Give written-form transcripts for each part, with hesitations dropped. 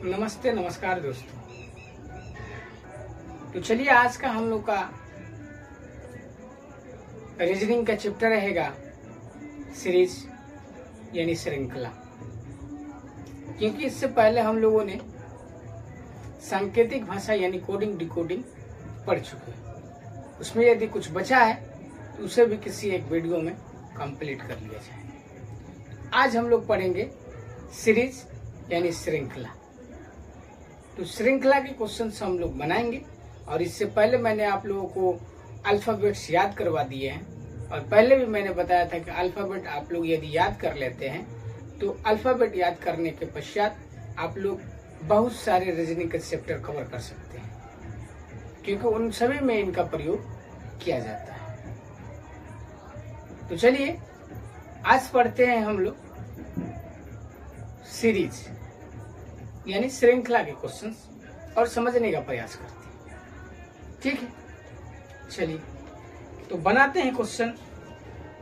नमस्ते नमस्कार दोस्तों। तो चलिए आज का हम लोग का रीजनिंग का चैप्टर रहेगा सीरीज यानी श्रृंखला। क्योंकि इससे पहले हम लोगों ने सांकेतिक भाषा यानी कोडिंग डिकोडिंग पढ़ चुके हैं। उसमें यदि कुछ बचा है तो उसे भी किसी एक वीडियो में कंप्लीट कर लिया जाए। आज हम लोग पढ़ेंगे सीरीज यानी श्रृंखला। तो श्रृंखला के क्वेश्चंस हम लोग बनाएंगे और इससे पहले मैंने आप लोगों को अल्फाबेट्स याद करवा दिए हैं। और पहले भी मैंने बताया था कि अल्फाबेट आप लोग यदि याद कर लेते हैं तो अल्फाबेट याद करने के पश्चात आप लोग बहुत सारे रीजनिंग के चैप्टर कवर कर सकते हैं, क्योंकि उन सभी में इनका प्रयोग किया जाता है। तो चलिए आज पढ़ते हैं हम लोग सीरीज यानी श्रृंखला के क्वेश्चंस और समझने का प्रयास करते हैं। ठीक है, चलिए तो बनाते हैं क्वेश्चन,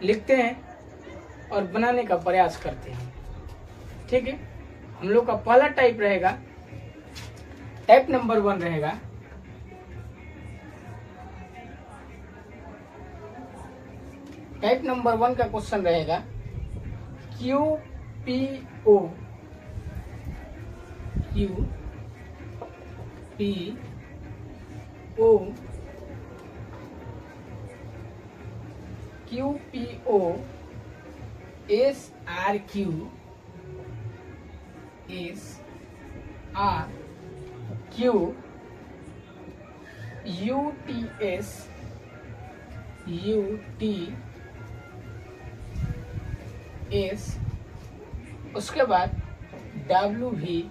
लिखते हैं और बनाने का प्रयास करते हैं। ठीक है, हम लोग का पहला टाइप रहेगा, टाइप नंबर 1 रहेगा टाइप नंबर 1 का क्वेश्चन रहेगा QPO SRQ UTS उसके बाद WV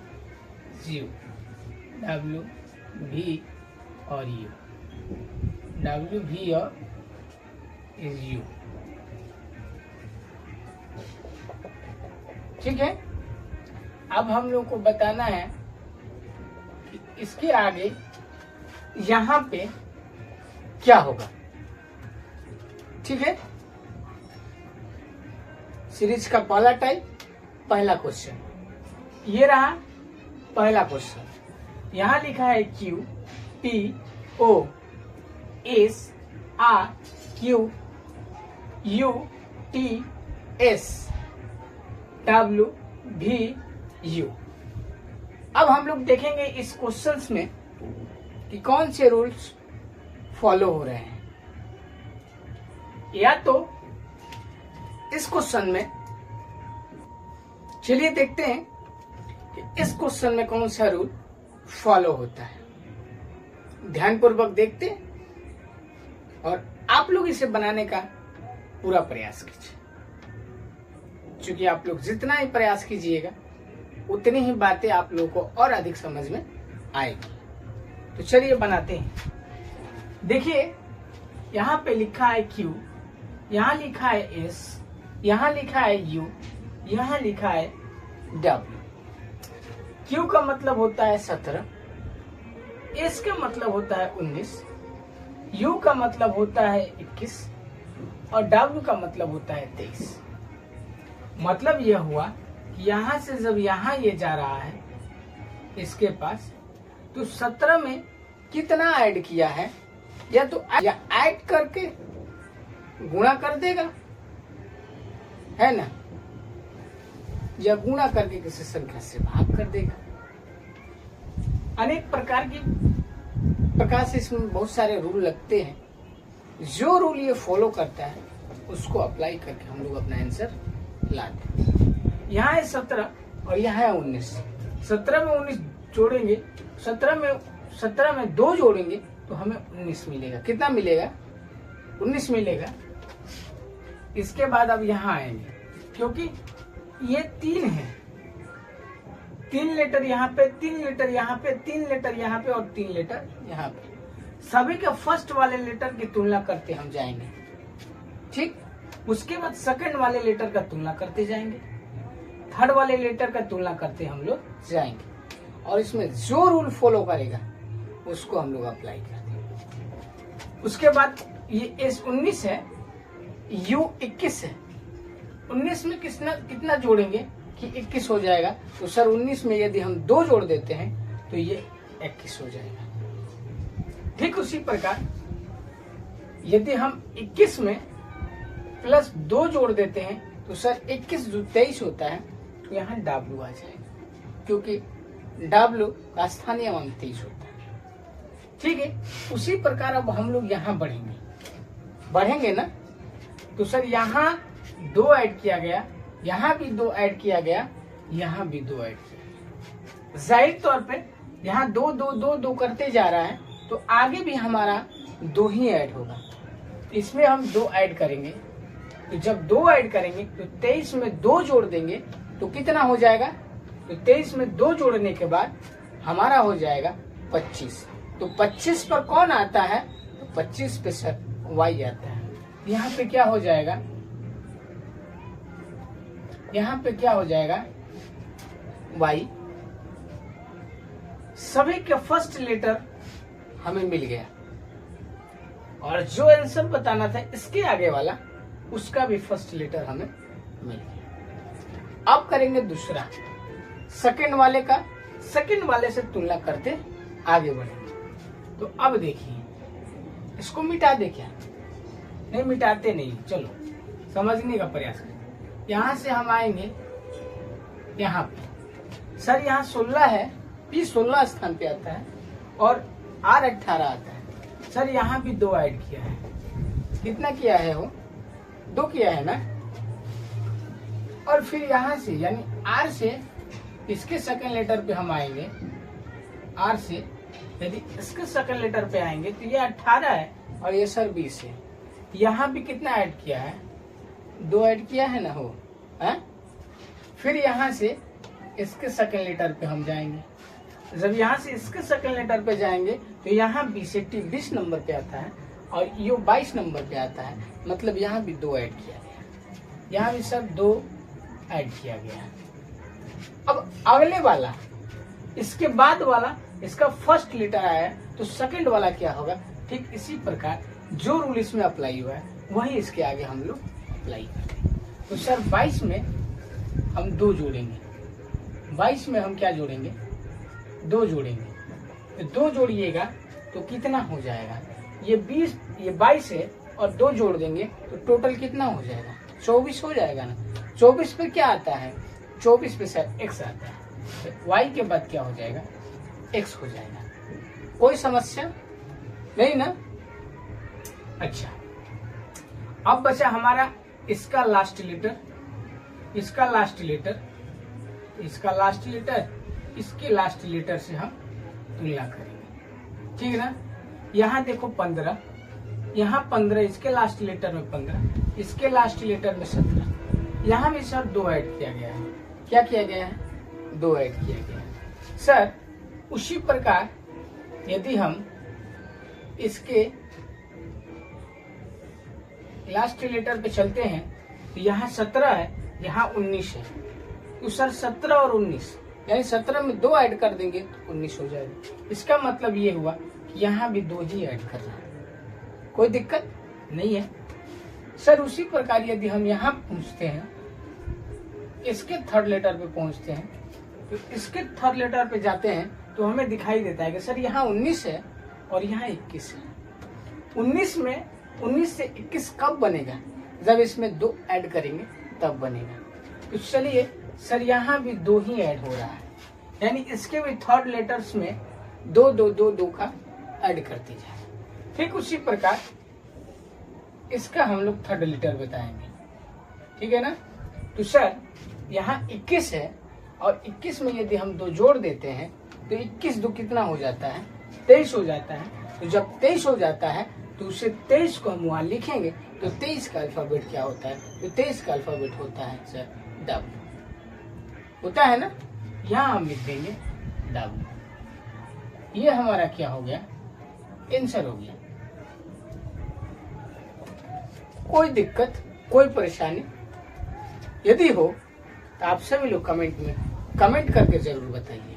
और U ठीक है। अब हम लोग को बताना है कि इसके आगे यहाँ पे क्या होगा। ठीक है, सीरीज का पहला टाइप, पहला क्वेश्चन ये रहा। पहला क्वेश्चन यहाँ लिखा है QPO SRQ UTS WVU। अब हम लोग देखेंगे इस क्वेश्चंस में कि कौन से रूल्स फॉलो हो रहे हैं। या तो इस क्वेश्चन में, चलिए देखते हैं कि इस क्वेश्चन में कौन सा रूल फॉलो होता है। ध्यानपूर्वक देखते हैं और आप लोग इसे बनाने का पूरा प्रयास कीजिए। क्योंकि आप लोग जितना ही प्रयास कीजिएगा उतनी ही बातें आप लोगों को और अधिक समझ में आएगी। तो चलिए बनाते हैं। देखिए यहाँ पे लिखा है Q, यहाँ लिखा है S, यहाँ लिखा है U, यहाँ लिखा है W। Q का मतलब होता है 17, S का मतलब होता है 19, U का मतलब होता है 21 और W का मतलब होता है 23। मतलब यह हुआ कि यहाँ से जब यहाँ ये जा रहा है इसके पास, तो 17 में कितना ऐड किया है, या तो ऐड करके गुणा कर देगा, है ना, या गुणा करके किसी संख्या से भाग कर देगा। अनेक प्रकार से इसमें बहुत सारे रूल लगते हैं। जो रूल ये फॉलो करता है उसको अप्लाई करके हम लोग अपना आंसर लाते हैं। यहाँ है 17 और यहाँ है 19। 17 में 19 जोड़ेंगे, 17 में 2 जोड़ेंगे तो हमें 19 मिलेगा। कितना मिलेगा? 19 मिलेगा। इसके बाद अब यहाँ आएंगे, क्योंकि ये 3 है, 3 लेटर यहाँ पे, 3 लेटर यहाँ पे, 3 लेटर यहाँ पे और 3 लेटर यहाँ पे। सभी के फर्स्ट वाले लेटर की तुलना करते हम जाएंगे। ठीक, उसके बाद सेकंड वाले लेटर का तुलना करते जाएंगे, थर्ड वाले लेटर का तुलना करते हम लोग जाएंगे। और इसमें जो रूल फॉलो करेगा उसको हम लोग अप्लाई करते हैं। उसके बाद ये S19 है, U21 है। 19 में कितना जोड़ेंगे कि 21 हो जाएगा। तो सर 19 में यदि हम 2 जोड़ देते हैं तो ये 21 हो जाएगा। ठीक उसी प्रकार यदि हम 21 में प्लस 2 जोड़ देते हैं तो सर 21 जो 23 होता है तो यहाँ W आ जाएगा, क्योंकि W का स्थानीय मान 23 होता है। ठीक है, उसी प्रकार अब हम लोग यहाँ बढ़ेंगे ना, तो सर यहाँ 2 ऐड किया गया, यहाँ भी 2 ऐड किया गया, यहाँ भी 2 ऐड किया गया। जाहिर तौर पे यहाँ 2 2 2 2 करते जा रहा है, तो आगे भी हमारा 2 ही ऐड होगा। इसमें हम 2 ऐड करेंगे, तो जब 2 ऐड करेंगे तो 23 में 2 जोड़ देंगे तो कितना हो जाएगा? तो 23 में 2 जोड़ने के बाद हमारा हो जाएगा 25। तो 25 पर कौन आता है? तो 25 पे सर Y आता है। यहाँ पे क्या हो जाएगा? यहाँ पे क्या हो जाएगा? Y। सभी के फर्स्ट लेटर हमें मिल गया, और जो आंसर बताना था इसके आगे वाला, उसका भी फर्स्ट लेटर हमें मिल गया। अब करेंगे दूसरा, सेकंड वाले का। सेकंड वाले से तुलना करते आगे बढ़ेंगे। तो अब देखिए, इसको मिटा दे क्या? नहीं मिटाते नहीं, चलो समझने का प्रयास करें। यहां से हम आएंगे यहाँ पे, सर यहाँ 16 है, P 16 स्थान पे आता है और R 18 आता है। सर यहाँ भी 2 ऐड किया है, कितना किया है? वो 2 किया है ना। और फिर यहाँ से यानी R से इसके सेकंड लेटर पे हम आएंगे, R से यदि इसके सेकंड लेटर पे आएंगे तो ये 18 है और ये सर 20 है। यहाँ भी कितना ऐड किया है? 2 ऐड किया है ना, हो है? फिर यहाँ से इसके सेकंड लेटर पे हम जाएंगे। जब यहाँ से इसके सेकंड लेटर पे जाएंगे तो यहाँ 20 नंबर पे आता है और यो 22 नंबर पे आता है, मतलब यहाँ भी 2 ऐड किया गया, यहाँ भी सर 2 ऐड किया गया। अब अगले वाला, इसके बाद वाला, इसका फर्स्ट लेटर आया तो सेकंड वाला क्या होगा? ठीक इसी प्रकार जो रूल इसमें अप्लाई हुआ है वही इसके आगे हम लोग अप्लाई करेंगे। तो सर 22 में हम 2 जोड़ेंगे, 22 में हम क्या जोड़ेंगे? 2 जोड़ेंगे। तो 2 जोड़िएगा तो कितना हो जाएगा? ये 20, ये 22 है और 2 जोड़ देंगे तो टोटल कितना हो जाएगा? 24 हो जाएगा ना। 24 पे क्या आता है? 24 पे सर X आता है, तो Y के बाद क्या हो जाएगा? X हो जाएगा। कोई समस्या नहीं ना? अच्छा, अब बचा हमारा इसका लास्ट लेटर, इसका लास्ट लेटर, इसका लास्ट लेटर, इसके लास्ट लेटर से हम तुलना करेंगे। ठीक है ना? यहाँ देखो 15, यहाँ 15, इसके लास्ट लेटर में 15, इसके लास्ट लेटर में 17। यहाँ भी सर 2 ऐड किया गया है। क्या किया गया है? 2 ऐड किया गया है। सर उसी प्रकार यदि हम इसके लास्ट लेटर पे चलते हैं तो यहाँ 17 है, यहाँ 19 है। तो सर 17 और 19 यानी 17 में 2 ऐड कर देंगे तो 19 हो जाएगा। इसका मतलब ये हुआ कि यहाँ भी 2 ही ऐड कर रहा है, कोई दिक्कत नहीं है। सर उसी प्रकार यदि हम यहाँ पहुँचते हैं, इसके थर्ड लेटर पे पहुँचते हैं, तो इसके थर्ड लेटर पे जाते हैं तो हमें दिखाई देता है कि सर यहाँ 19 है और यहाँ 21 है। 19 से 21 कब बनेगा? जब इसमें 2 ऐड करेंगे तब बनेगा। तो चलिए सर यहाँ भी 2 ही ऐड हो रहा है, यानी इसके भी थर्ड लेटर्स में 2 2 2 2 का ऐड करते जाए। ठीक उसी प्रकार इसका हम लोग थर्ड लेटर बताएंगे। ठीक है ना? तो सर यहाँ 21 है और 21 में यदि हम 2 जोड़ देते हैं तो 21 2 कितना हो जाता है? 23 हो जाता है। तो जब 23 हो जाता है तो उसे 23 को हम वहां लिखेंगे तो 23 का अल्फाबेट क्या होता है? तो 23 का अल्फाबेट होता है सर W, होता है ना? यहाँ हम लिख देंगे W। ये हमारा क्या हो गया? आंसर हो गया। कोई दिक्कत, कोई परेशानी यदि हो तो आप सभी लोग कमेंट में कमेंट करके जरूर बताइए।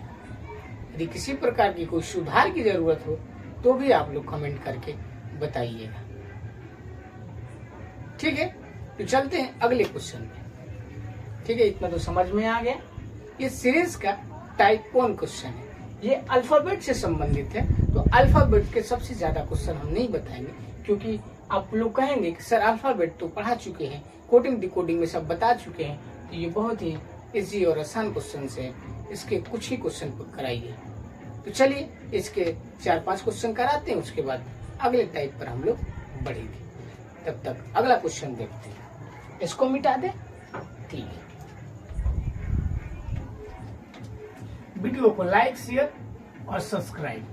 यदि किसी प्रकार की कोई सुधार की जरूरत हो तो भी आप लोग कमेंट करके बताइएगा। ठीक है? तो चलते हैं अगले क्वेश्चन में। ठीक है, इतना तो समझ में आ गया। ये सीरीज का टाइप 1 क्वेश्चन है, ये अल्फाबेट से संबंधित है। तो अल्फाबेट के सबसे ज्यादा क्वेश्चन हम नहीं बताएंगे, क्योंकि आप लोग कहेंगे कि सर अल्फाबेट तो पढ़ा चुके हैं, कोडिंग डिकोडिंग में सब बता चुके हैं, तो ये बहुत ही इजी और आसान क्वेश्चन है, इसके कुछ ही क्वेश्चन कराइए। तो चलिए इसके 4-5 क्वेश्चन कराते हैं, उसके बाद अगले टाइप पर हम लोग बढ़ेंगे। तब तक अगला क्वेश्चन देखते हैं। इसको मिटा दे, ठीक है। वीडियो को लाइक, शेयर और सब्सक्राइब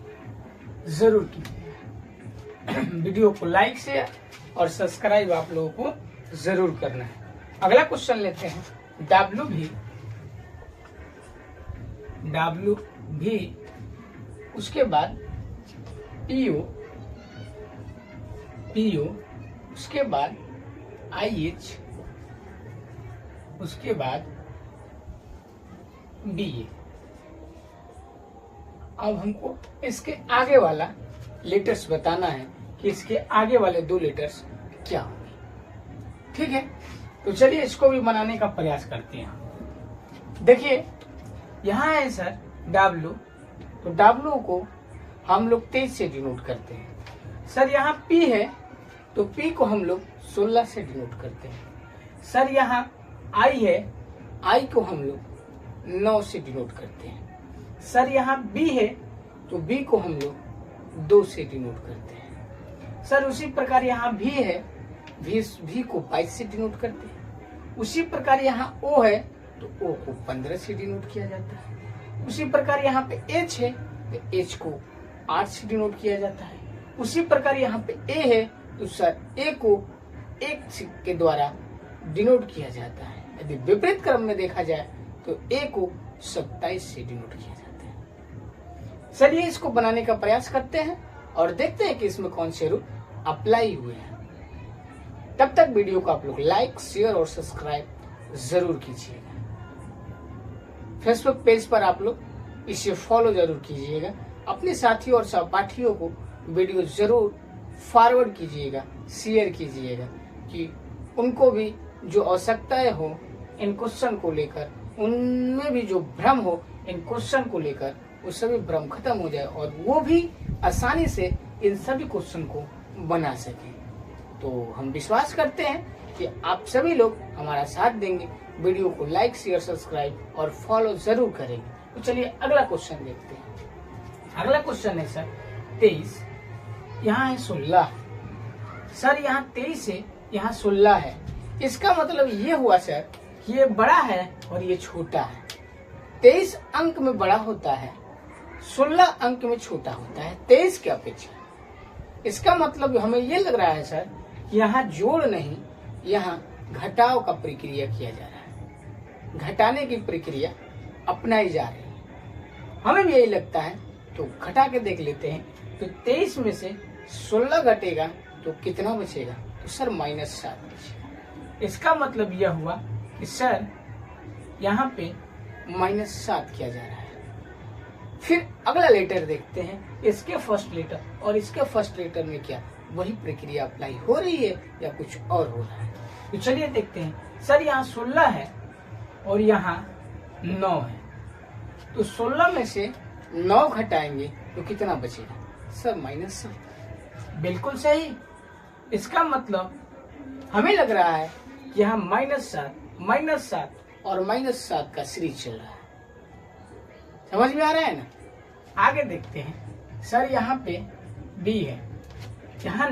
जरूर कीजिए। वीडियो को लाइक, शेयर और सब्सक्राइब आप लोगों को जरूर करना है। अगला क्वेश्चन लेते हैं। डब्ल्यू भी उसके बाद पीओ उसके बाद IH उसके बाद BA। अब हमको इसके आगे वाला लेटर्स बताना है कि इसके आगे वाले 2 लेटर्स क्या होंगे, ठीक है। तो चलिए इसको भी बनाने का प्रयास करते हैं। देखिए यहाँ है सर W, तो W को हम लोग 23 से डिनोट करते हैं। सर यहाँ P है, तो P को हम लोग 16 से डिनोट करते हैं। सर यहाँ I है, I को हम लोग 9 से डिनोट करते हैं। सर यहाँ B है, तो B को हम लोग 2 से डिनोट करते हैं। सर उसी प्रकार यहाँ V है, V को 22 से डिनोट करते हैं। उसी प्रकार यहाँ O है, तो O को 15 से डिनोट किया जाता है। उसी प्रकार यहाँ पे H है, तो H को 8 से डिनोट किया जाता है। उसी प्रकार यहाँ पे A है, तो सर A को 1 के द्वारा डिनोट किया जाता है। यदि विपरीत क्रम में देखा जाए तो A को 27 से डिनोट किया जाता है। चलिए इसको बनाने का प्रयास करते हैं और देखते हैं कि इसमें कौन से रूल अप्लाई हुए हैं। तब तक वीडियो को आप लोग लाइक, शेयर और सब्सक्राइब जरूर कीजिएगा। फेसबुक पेज पर आप लोग इसे फॉलो जरूर कीजिएगा। अपने साथियों और सहपाठियों को वीडियो जरूर फॉरवर्ड कीजिएगा, शेयर कीजिएगा, कि उनको भी जो आवश्यकताएं हो इन क्वेश्चन को लेकर, उनमें भी जो भ्रम हो इन क्वेश्चन को लेकर, वो सभी भ्रम खत्म हो जाए और वो भी आसानी से इन सभी क्वेश्चन को बना सके। तो हम विश्वास करते हैं कि आप सभी लोग हमारा साथ देंगे, वीडियो को लाइक, शेयर, सब्सक्राइब और फॉलो जरूर करेंगे। तो चलिए अगला क्वेश्चन देखते हैं। अगला क्वेश्चन है सर 23, यहाँ है 16। सर यहाँ 23 है, यहाँ 16 है। इसका मतलब ये हुआ सर कि ये बड़ा है और ये छोटा है। 23 अंक में बड़ा होता है, 16 अंक में छोटा होता है 23 के अपेक्षा। इसका मतलब हमें ये लग रहा है सर कि यहाँ जोड़ नहीं, यहाँ घटाव का प्रक्रिया किया जा रहा है, घटाने की प्रक्रिया अपनाई जा रही है। हमें भी यही लगता है, तो घटा के देख लेते हैं। तो 23 में से 16 घटेगा तो कितना बचेगा? तो सर -7 बचेगा। इसका मतलब यह हुआ कि सर यहाँ पे -7 किया जा रहा है। फिर अगला लेटर देखते हैं, इसके फर्स्ट लेटर और इसके फर्स्ट लेटर में क्या वही प्रक्रिया अप्लाई हो रही है या कुछ और हो रहा है? तो चलिए देखते हैं। सर यहाँ 16 है और यहाँ 9 है, तो 16 में से 9 घटाएंगे तो कितना बचेगा? सर -7। बिल्कुल सही। इसका मतलब हमें लग रहा है यहाँ -7 और -7 का सीरीज चल रहा है। समझ में आ रहा है ना? आगे देखते हैं। सर यहाँ पे B है, यहाँ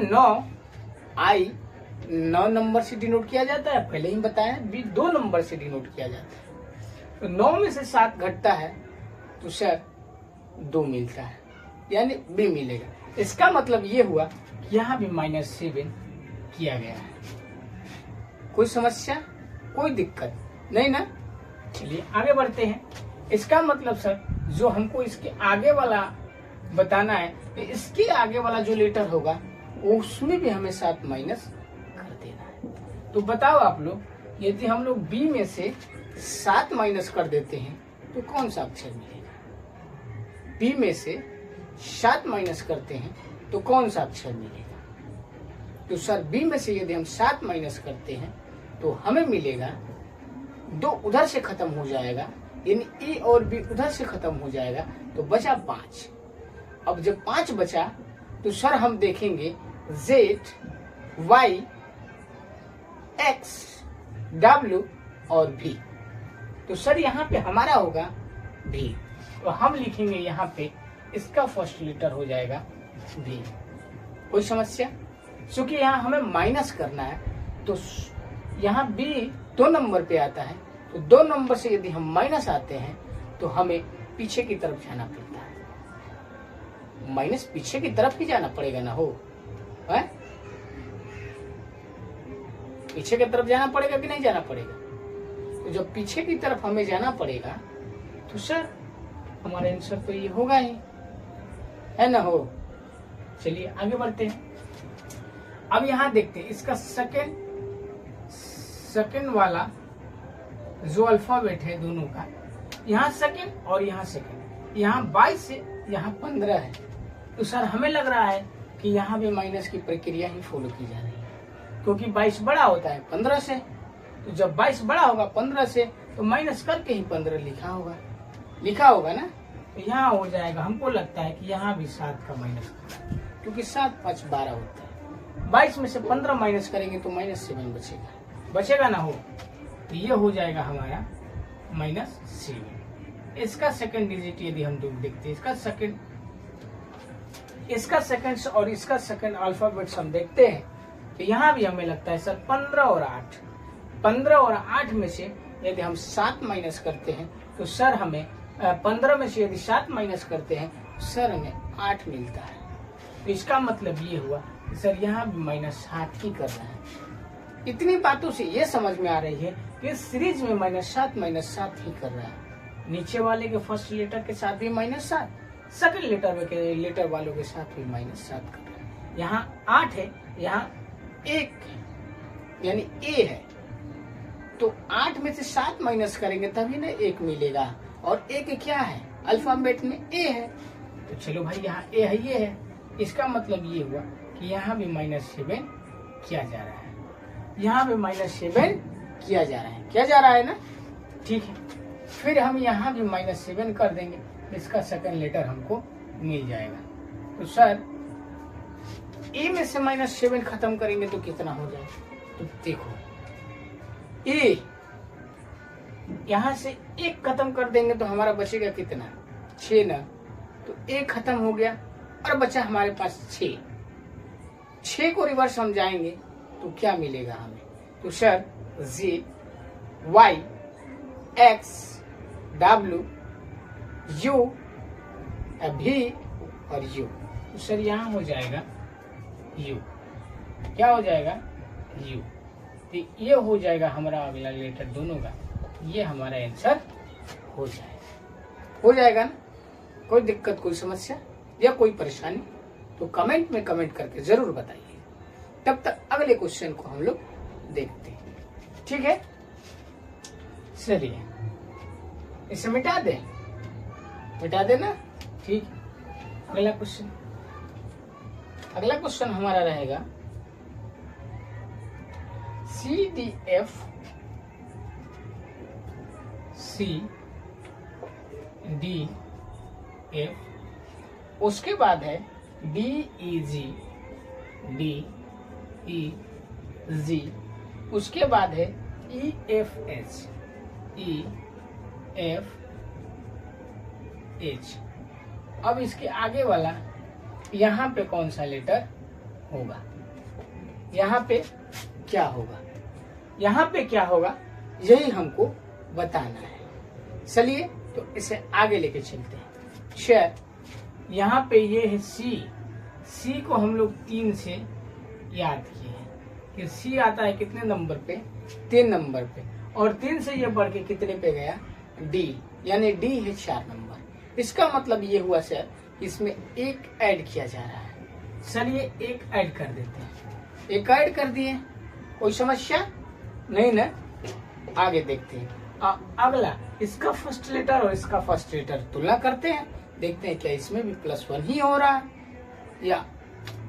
9 नंबर से डिनोट किया जाता है, पहले ही बताया। B 2 नंबर से डिनोट किया जाता है। तो 9 में से 7 घटता है तो सर 2 मिलता है, यानी B मिलेगा। इसका मतलब ये हुआ कि यहाँ भी -7 किया गया है। कोई समस्या, कोई दिक्कत नहीं ना? चलिए आगे बढ़ते हैं। इसका मतलब सर जो हमको इसके आगे वाला बताना है, तो इसके आगे वाला जो लेटर होगा उसमें भी हमें 7 माइनस कर देना है। तो बताओ आप लोग, यदि हम लोग B में से 7 माइनस कर देते हैं तो कौन सा अक्षर मिलेगा? B में से 7 माइनस करते हैं तो कौन सा अक्षर मिलेगा? तो सर B में से यदि हम 7 माइनस करते हैं तो हमें मिलेगा 2 उधर से खत्म हो जाएगा, यानी ए और बी उधर से खत्म हो जाएगा, तो बचा 5। अब जब 5 बचा तो सर हम देखेंगे Z, Y, X, W और V। तो सर यहाँ पे हमारा होगा V, तो हम लिखेंगे यहाँ पे इसका फर्स्ट लेटर हो जाएगा V। कोई समस्या? क्योंकि यहाँ हमें माइनस करना है, तो यहाँ B 2 नंबर पे आता है, तो 2 नंबर से यदि हम माइनस आते हैं तो हमें पीछे की तरफ जाना पड़ता है। माइनस पीछे की तरफ ही जाना पड़ेगा ना, हो है? पीछे की तरफ जाना पड़ेगा कि नहीं जाना पड़ेगा? तो जब पीछे की तरफ हमें जाना पड़ेगा तो सर हमारा आंसर तो ये होगा ही, है ना? हो, चलिए आगे बढ़ते हैं। अब यहाँ देखते हैं इसका सेकंड वाला जो अल्फाबेट है दोनों का, यहाँ सेकंड और यहाँ सेकंड, यहाँ 22 से यहाँ 15 है, तो सर हमें लग रहा है कि यहाँ भी माइनस की प्रक्रिया ही फॉलो की जा रही है, क्योंकि 22 बड़ा होता है 15 से, तो जब 22 बड़ा होगा 15 से तो माइनस करके ही 15 लिखा होगा ना, तो यहाँ हो जाएगा। हमको लगता है कि यहाँ भी 7 का माइनस करना, क्योंकि 7 5 12 होता है। 22 में से 15 माइनस करेंगे तो -7 बचेगा ना, हो, तो ये हो जाएगा हमारा -7। इसका सेकंड डिजिट यदि हम देखते हैं, इसका सेकंड और इसका सेकंड अल्फाबेट्स हम देखते हैं, तो यहाँ भी हमें लगता है सर 15 और 8 में से यदि हम 7 माइनस करते हैं तो सर हमें 15 में से यदि 7 माइनस करते हैं तो सर हमें 8 मिलता है। तो इसका मतलब ये हुआ कि सर यहाँ भी -7 ही कर रहा है। इतनी बातों से ये समझ में आ रही है कि इस सीरीज में -7 ही कर रहा है। नीचे वाले के फर्स्ट लेटर के साथ भी -7, सेकंड लेटर वालों के साथ भी -7 कर रहा है। यहाँ 8 है, यहाँ 1 यानी A है, तो 8 में से 7 माइनस करेंगे तभी ना 1 मिलेगा, और A क्या है? अल्फाबेट में A है, तो चलो भाई यहाँ A है, ये है। इसका मतलब ये हुआ कि यहाँ भी -7 किया जा रहा है, यहाँ भी -7 किया जा रहा है ना, ठीक है। फिर हम यहाँ भी -7 कर देंगे, इसका सेकंड लेटर हमको मिल जाएगा। तो सर ए में से -7 खत्म करेंगे तो कितना हो जाएगा? तो देखो ए यहाँ से 1 खत्म कर देंगे तो हमारा बचेगा कितना? 6 ना, तो 1 खत्म हो गया और बचा हमारे पास 6 को रिवर्स हम जाएंगे तो क्या मिलेगा हमें? तो sir Z, Y, X, W, U, V और U, तो सर यहाँ हो जाएगा U। क्या हो जाएगा? U। तो ये हो जाएगा हमारा अगला लेटर दोनों का, ये हमारा आंसर हो जाएगा ना? कोई दिक्कत, कोई समस्या या कोई परेशानी तो कमेंट में कमेंट करके जरूर बताइए। तब तक अगले क्वेश्चन को हम लोग देखते हैं, ठीक है? चलिए इसे मिटा देना, ठीक। अगला क्वेश्चन हमारा रहेगा CDF, CDF, उसके बाद है DEG, DEG, उसके बाद है EFH, EFH। अब इसके आगे वाला यहाँ पे कौन सा लेटर होगा? यहाँ पे क्या होगा? यही हमको बताना है। चलिए तो इसे आगे लेके चलते हैं। शेयर यहाँ पे ये है C को हम लोग 3 से याद किए हैं कि C आता है कितने नंबर पे? 3 नंबर पे, और 3 से ये बढ़ के कितने पे गया? D, यानी D है 4 नंबर। इसका मतलब ये हुआ सर इसमें 1 ऐड किया जा रहा है। चलिए 1 ऐड कर देते हैं। 1 ऐड कर दिए, कोई समस्या नहीं ना? आगे देखते हैं। अगला इसका फर्स्ट लेटर और इसका फर्स्ट लेटर तुलना करते हैं, देखते हैं क्या इसमें भी +1 ही हो रहा है या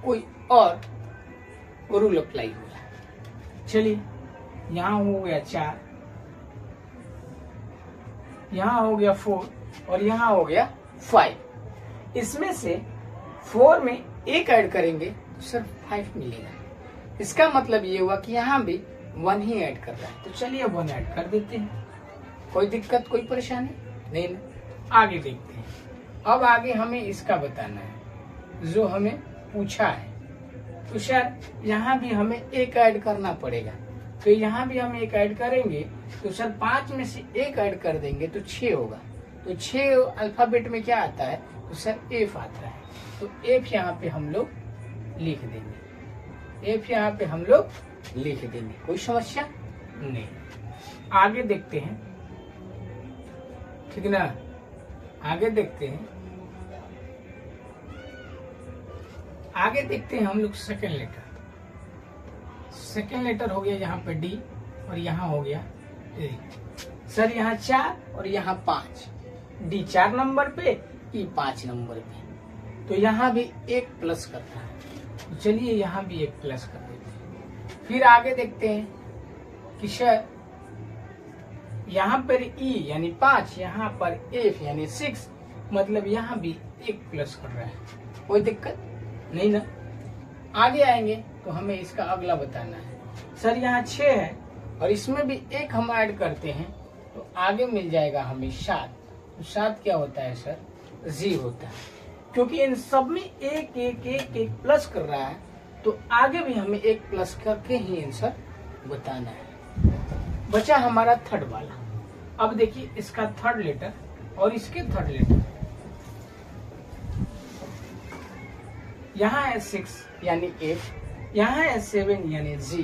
कोई और रूल अप्लाई हो रहा है। चलिए यहाँ हो गया 4, यहाँ हो गया 4 और यहाँ हो गया 5। इसमें से 4 में एक ऐड करेंगे तो सर 5 मिलेगा। इसका मतलब ये हुआ कि यहाँ भी 1 ही ऐड कर रहा है, तो चलिए 1 ऐड कर देते हैं। कोई दिक्कत कोई परेशानी नहीं ना। आगे देखते हैं। अब आगे हमें इसका बताना है जो हमें पूछा है। तो सर यहाँ भी हमें एक ऐड करना पड़ेगा, तो यहाँ भी हम एक ऐड करेंगे तो सर 5 में से एक ऐड कर देंगे तो 6 होगा। तो 6 अल्फाबेट में क्या आता है तो सर एफ आता है, तो एफ यहाँ पे हम लोग लिख देंगे। एफ यहाँ पे हम लोग लिख देंगे, कोई समस्या नहीं। आगे देखते हैं, ठीक ना। आगे देखते हैं, आगे देखते हैं हम लोग सेकेंड लेटर। सेकेंड लेटर हो गया यहाँ पे डी और यहाँ हो गया ए। सर यहाँ 4 और यहाँ 5, डी 4 नंबर पे, ई 5 नंबर पे, तो यहाँ भी एक प्लस करता है। तो चलिए यहाँ भी एक प्लस कर देते हैं। फिर आगे देखते हैं कि सर यहाँ पर ई यानी 5, यहाँ पर एफ यानी 6, मतलब यहाँ भी एक प्लस कर रहा है, कोई दिक्कत नहीं ना। आगे आएंगे तो हमें इसका अगला बताना है। सर यहाँ 6 है और इसमें भी एक हम ऐड करते हैं तो आगे मिल जाएगा हमें 7। तो 7 क्या होता है सर, जी होता है। क्योंकि इन सब में एक एक एक एक प्लस कर रहा है तो आगे भी हमें एक प्लस करके ही आंसर बताना है। बचा हमारा थर्ड वाला। अब देखिए इसका थर्ड लेटर और इसके थर्ड लेटर। यहाँ है 6 यानी एफ, यहाँ है 7 यानी जी,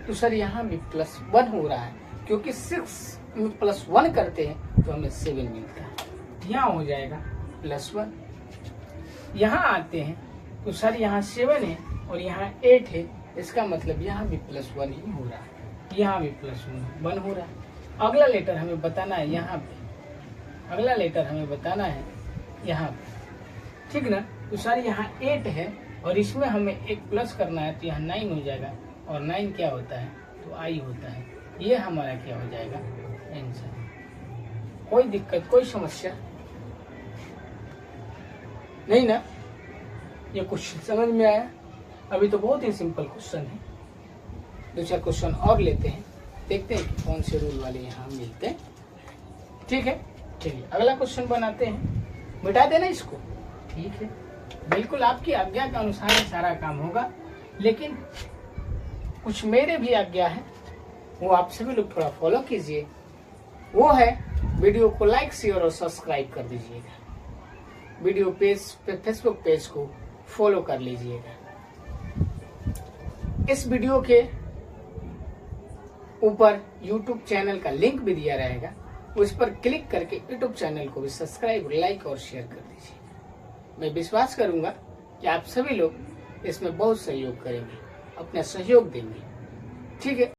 तो सर यहाँ भी +1 हो रहा है क्योंकि 6 में +1 करते हैं तो हमें 7 मिलता है। यहाँ हो जाएगा +1। यहाँ आते हैं तो सर यहाँ 7 है और यहाँ 8 है, इसका मतलब यहाँ भी +1 ही हो रहा है, यहाँ भी +1 हो रहा है। अगला लेटर हमें बताना है यहाँ पे, अगला लेटर हमें बताना है यहाँ पे, ठीक ना। तो सर यहाँ 8 है और इसमें हमें एक प्लस करना है तो यहाँ 9 हो जाएगा, और 9 क्या होता है तो आई होता है। ये हमारा क्या हो जाएगा आंसर। कोई दिक्कत कोई समस्या नहीं ना। ये क्वेश्चन समझ में आया? अभी तो बहुत ही सिंपल क्वेश्चन है। 2-4 क्वेश्चन और लेते हैं, देखते हैं कि कौन से रूल वाले यहाँ मिलते हैं। ठीक है, चलिए अगला क्वेश्चन बनाते हैं। मिटा देना इसको, ठीक है। बिल्कुल आपकी आज्ञा के अनुसार ही सारा काम होगा, लेकिन कुछ मेरे भी आज्ञा है, वो आप सभी लोग थोड़ा फॉलो कीजिए। वो है वीडियो को लाइक शेयर और सब्सक्राइब कर दीजिएगा। वीडियो पेज पे फेसबुक पेज को फॉलो कर लीजिएगा। इस वीडियो के ऊपर YouTube चैनल का लिंक भी दिया रहेगा, उस पर क्लिक करके YouTube चैनल को भी सब्सक्राइब, लाइक और शेयर कर दीजिए। मैं विश्वास करूंगा कि आप सभी लोग इसमें बहुत सहयोग करेंगे, अपना सहयोग देंगे, ठीक है।